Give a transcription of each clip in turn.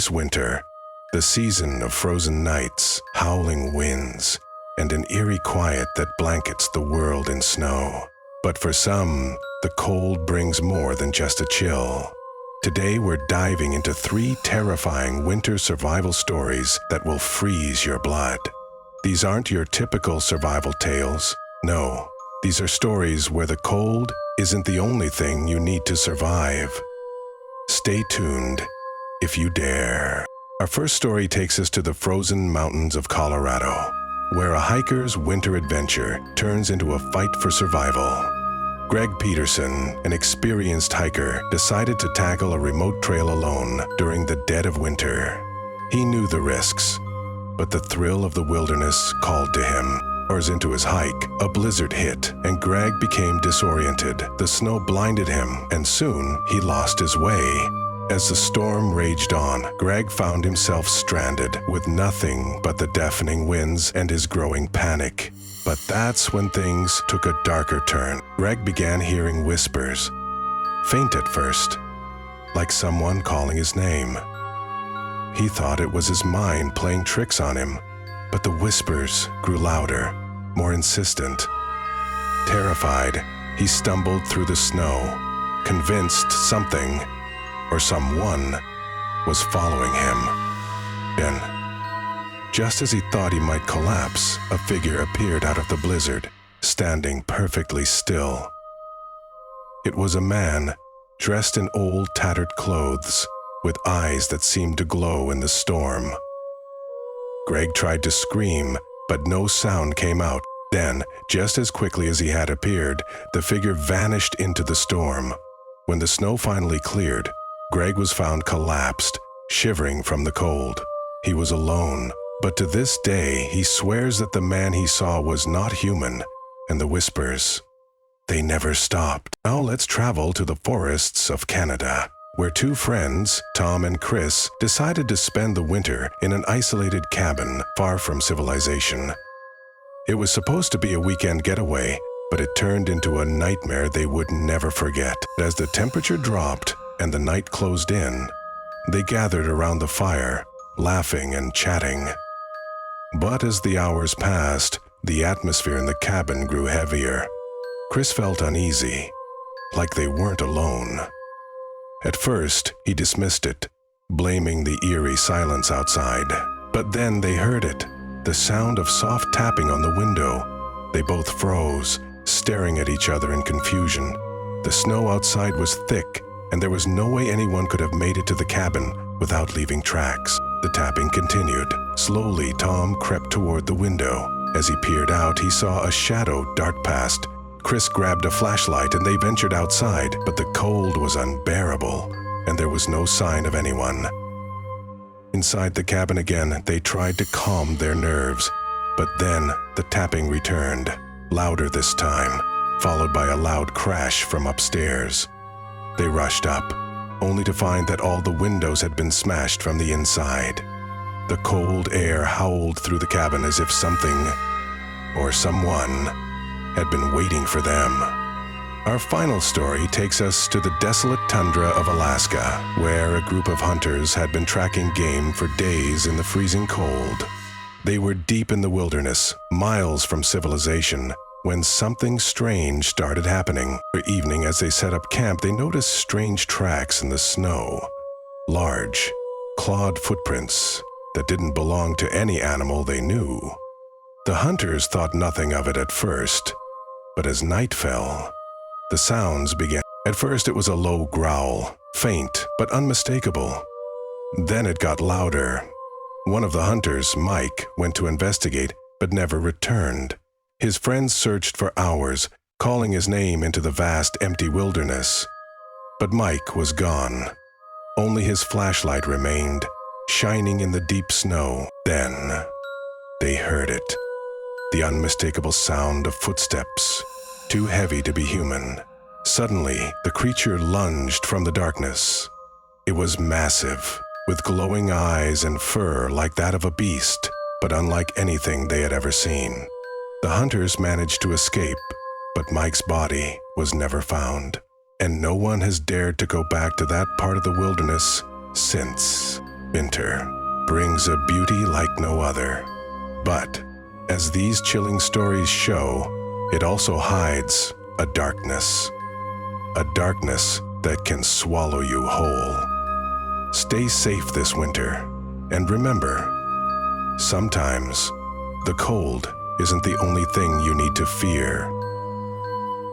enters winter, the season of frozen nights, howling winds, and an eerie quiet that blankets the world in snow. But for some, the cold brings more than just a chill. Today we're diving into 3 terrifying winter survival stories that will freeze your blood. These aren't your typical survival tales. No, these are stories where the cold isn't the only thing you need to survive. Stay tuned if you dare. Our first story takes us to the frozen mountains of Colorado, where a hiker's winter adventure turns into a fight for survival. Greg Peterson, an experienced hiker, decided to tackle a remote trail alone during the dead of winter. He knew the risks, but the thrill of the wilderness called to him. Hours into his hike, a blizzard hit, and Greg became disoriented. The snow blinded him, and soon he lost his way. As the storm raged on, Greg found himself stranded with nothing but the deafening winds and his growing panic. But that's when things took a darker turn. Greg began hearing whispers, faint at first, like someone calling his name. He thought it was his mind playing tricks on him, but the whispers grew louder, more insistent. Terrified, he stumbled through the snow, convinced something or someone was following him. Then, just as he thought he might collapse, a figure appeared out of the blizzard, standing perfectly still. It was a man, dressed in old, tattered clothes, with eyes that seemed to glow in the storm. Greg tried to scream, but no sound came out. Then, just as quickly as he had appeared, the figure vanished into the storm. When the snow finally cleared, Greg was found collapsed, shivering from the cold. He was alone, but to this day he swears that the man he saw was not human, and the whispers, they never stopped. Now let's travel to the forests of Canada, where 2 friends, Tom and Chris, decided to spend the winter in an isolated cabin far from civilization. It was supposed to be a weekend getaway, but it turned into a nightmare they would never forget. As the temperature dropped and the night closed in, they gathered around the fire, laughing and chatting. But as the hours passed, the atmosphere in the cabin grew heavier. Chris felt uneasy, like they weren't alone. At first, he dismissed it, blaming the eerie silence outside. But then they heard it, the sound of soft tapping on the window. They both froze, staring at each other in confusion. The snow outside was thick, and there was no way anyone could have made it to the cabin without leaving tracks. The tapping continued. Slowly, Tom crept toward the window. As he peered out, he saw a shadow dart past. Chris grabbed a flashlight and they ventured outside, but the cold was unbearable, and there was no sign of anyone. Inside the cabin again, they tried to calm their nerves, but then the tapping returned, louder this time, followed by a loud crash from upstairs. They rushed up, only to find that all the windows had been smashed from the inside. The cold air howled through the cabin as if something, or someone, had been waiting for them. Our final story takes us to the desolate tundra of Alaska, where a group of hunters had been tracking game for days in the freezing cold. They were deep in the wilderness, miles from civilization, when something strange started happening. For evening, as they set up camp, they noticed strange tracks in the snow. Large, clawed footprints that didn't belong to any animal they knew. The hunters thought nothing of it at first, but as night fell, the sounds began. At first it was a low growl, faint but unmistakable. Then it got louder. One of the hunters, Mike, went to investigate, but never returned. His friends searched for hours, calling his name into the vast, empty wilderness. But Mike was gone. Only his flashlight remained, shining in the deep snow. Then they heard it. The unmistakable sound of footsteps, too heavy to be human. Suddenly, the creature lunged from the darkness. It was massive, with glowing eyes and fur like that of a beast, but unlike anything they had ever seen. The hunters managed to escape, but Mike's body was never found, and no one has dared to go back to that part of the wilderness since. Winter brings a beauty like no other. But, as these chilling stories show, it also hides a darkness that can swallow you whole. Stay safe this winter, and remember, sometimes the cold isn't the only thing you need to fear.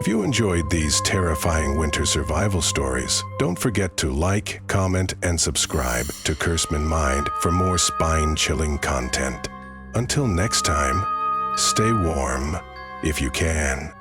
If you enjoyed these terrifying winter survival stories, don't forget to like, comment, and subscribe to Curseman Mind for more spine-chilling content. Until next time, stay warm if you can.